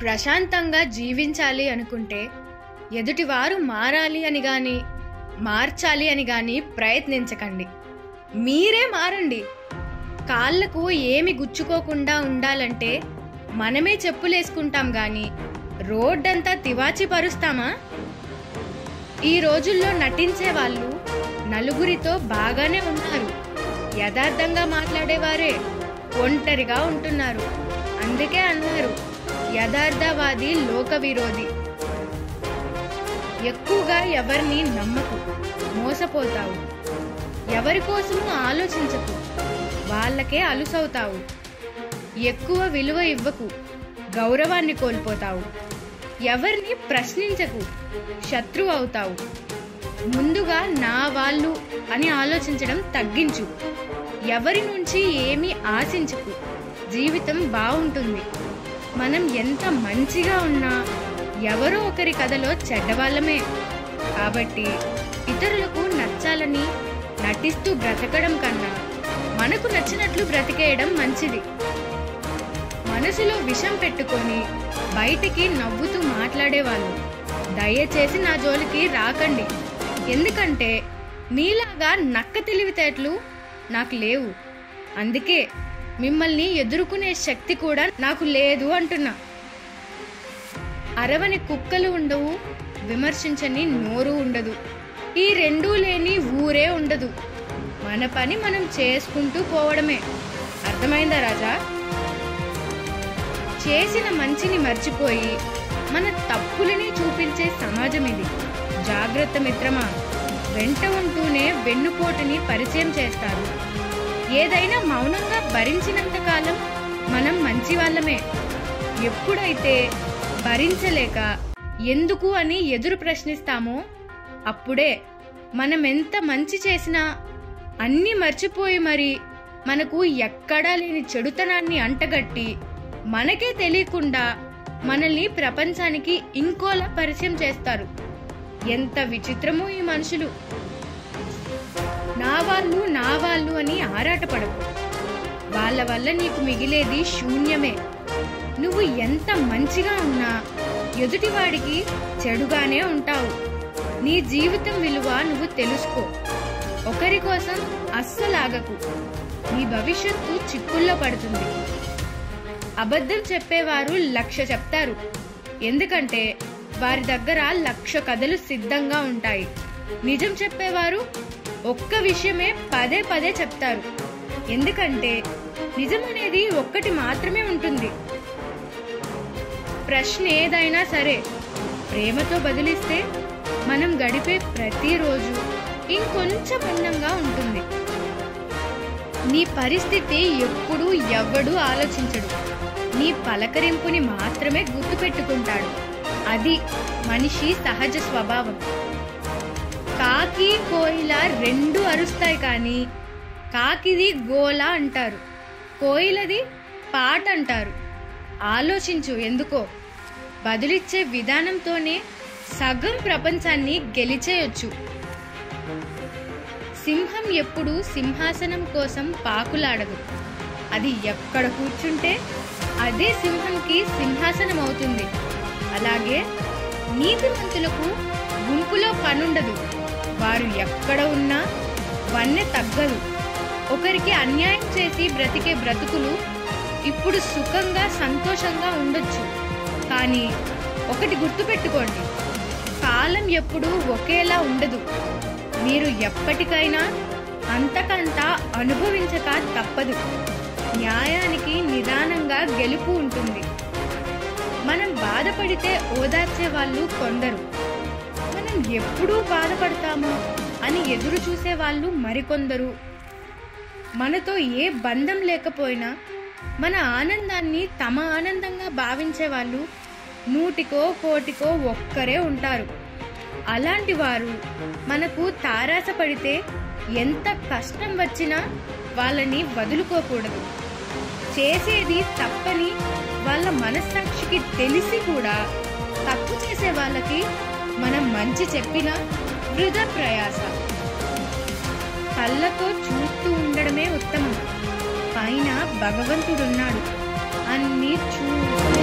ప్రశాంతంగా జీవించాలి అనుకుంటే ఎదుటివారు మారాలి అని గాని మార్చాలి అని గాని ప్రయత్నించకండి. మీరే మారండి. కాళ్ళకు ఏమి గుచ్చుకోకుండా ఉండాలంటే మనమే చెప్పులేసుకుంటాం గాని రోడ్డంతా తివాచి పరుస్తామా? ఈ రోజుల్లో నటించే వాళ్ళు నలుగురితో బాగానే ఉన్నారు. యథార్థంగా మాట్లాడేవారే ఒంటరిగా ఉంటున్నారు. అందుకే అన్నారు, యథార్థవాది లోక విరోధి. ఎక్కువగా ఎవరిని నమ్మకు, మోసపోతావు. ఎవరి కోసము ఆలోచించకు, వాళ్ళకే అలుసవుతావు. ఎక్కువ విలువ ఇవ్వకు, గౌరవాన్ని కోల్పోతావు. ఎవరిని ప్రశ్నించకు, శత్రువు అవుతావు. ముందుగా నా వాళ్ళు అని ఆలోచించడం తగ్గించు. ఎవరి నుంచి ఏమీ ఆశించకు, జీవితం బాగుంటుంది. మనం ఎంత మంచిగా ఉన్నా ఎవరో ఒకరి కథలో చెడ్డవాళ్ళమే. కాబట్టి ఇతరులకు నచ్చాలని నటిస్తూ బ్రతకడం కన్నా మనకు నచ్చినట్లు బ్రతికేయడం మంచిది. మనసులో విషం పెట్టుకొని బయటికి నవ్వుతూ మాట్లాడేవాళ్ళు దయచేసి నా జోలికి రాకండి. ఎందుకంటే మీలాగా నక్క తెలివితేటలు నాకు లేవు. అందుకే మిమ్మల్ని ఎదుర్కొనే శక్తి కూడా నాకు లేదు అంటున్నా. అరవని కుక్కలు ఉండవు, విమర్శించని నోరు ఉండదు. ఈ రెండూ లేని ఊరే ఉండదు. మన పని మనం చేసుకుంటూ పోవడమే. అర్థమైందా రాజా? చేసిన మంచిని మర్చిపోయి మన తప్పులని చూపించే సమాజం ఇది. జాగ్రత్త మిత్రమా. వెంట ఉంటూనే వెన్నుపోటుని పరిచయం చేస్తారు. ఏదైనా మౌనంగా భరించినంత కాలం మనం మంచి వాళ్ళమే. ఎప్పుడైతే భరించలేక ఎందుకు అని ఎదురు ప్రశ్నిస్తామో అప్పుడే మనం ఎంత మంచి చేసినా అన్నీ మర్చిపోయి మరి మనకు ఎక్కడా లేని చెడుతనాన్ని అంటగట్టి మనకే తెలియకుండా మనల్ని ప్రపంచానికి ఇంకోలా పరిచయం చేస్తారు. ఎంత విచిత్రమో ఈ మనుషులు. నా వాళ్ళు అని ఆరాటపడకు. వాళ్ళ వల్ల నీకు మిగిలేది శూన్యమే. నువ్వు ఎంత మంచిగా ఉన్నా ఎదుటివాడికి చెడుగానే ఉంటావు. నీ జీవితం విలువ నువ్వు తెలుసుకో. ఒకరి కోసం అస్సలాగకు. నీ భవిష్యత్తు చిక్కుల్లో పడుతుంది. అబద్ధం చెప్పేవారు 1,00,000 చెప్తారు. ఎందుకంటే వారి దగ్గర 1,00,000 కథలు సిద్ధంగా ఉంటాయి. నిజం చెప్పేవారు ఒక్క విషయమే పదే పదే చెప్తారు. ఎందుకంటే నిజం అనేది ఒక్కటి మాత్రమే ఉంటుంది. ప్రశ్న ఏదైనా సరే ప్రేమతో బదిలిస్తే మనం గడిపే ప్రతిరోజు ఇంకొంచెం అందంగా ఉంటుంది. నీ పరిస్థితి ఎప్పుడూ ఎవ్వడూ ఆలోచించడు. నీ పలకరింపుని మాత్రమే గుర్తుపెట్టుకుంటాడు. అది మనిషి సహజ స్వభావం. కాకి కోయిల రెండు అరుస్తాయి కానీ కాకిది గోలా అంటారు, కోయిలది పాట అంటారు. ఆలోచించు. ఎందుకో బదులిచ్చే విధానంతోనే సగం ప్రపంచాన్ని గెలిచేయొచ్చు. సింహం ఎప్పుడు సింహాసనం కోసం పాకులాడదు. అది ఎక్కడ కూర్చుంటే అదే సింహంకి సింహాసనం అవుతుంది. అలాగే నీతిమంతులకు గుంపులో పనుండదు. వారు ఎక్కడ ఉన్నా వన్నె తగ్గదు. ఒకరికి అన్యాయం చేసి బ్రతికే బ్రతుకులు ఇప్పుడు సుఖంగా సంతోషంగా ఉండొచ్చు. కానీ ఒకటి గుర్తుపెట్టుకోండి, కాలం ఎప్పుడూ ఒకేలా ఉండదు. మీరు ఎప్పటికైనా అంతకంతా అనుభవించక తప్పదు. న్యాయానికి నిదానంగా గెలుపు ఉంటుంది. మనం బాధపడితే ఓదార్చే వాళ్ళు కొందరు, మనం ఎప్పుడూ బాధపడతామో అని ఎదురు చూసే వాళ్ళు మరికొందరు. మనతో ఏ బంధం లేకపోయినా మన ఆనందాన్ని తమ ఆనందంగా భావించే వాళ్ళు 100కో 1,00,000కో ఒక్కరే ఉంటారు. అలాంటి వారు మనకు తారాస పడితే ఎంత కష్టం వచ్చినా వాళ్ళని వదులుకోకూడదు. చేసేది తప్పని వాళ్ళ మనస్సాక్షికి తెలిసి కూడా తప్పు చేసే వాళ్ళకి మనం మంచి చెప్పినా వృధా ప్రయాస. కళ్ళతో చూస్తూ ఉండడమే ఉత్తమం. పైన భగవంతుడున్నాడు, అన్ని చూస్తూ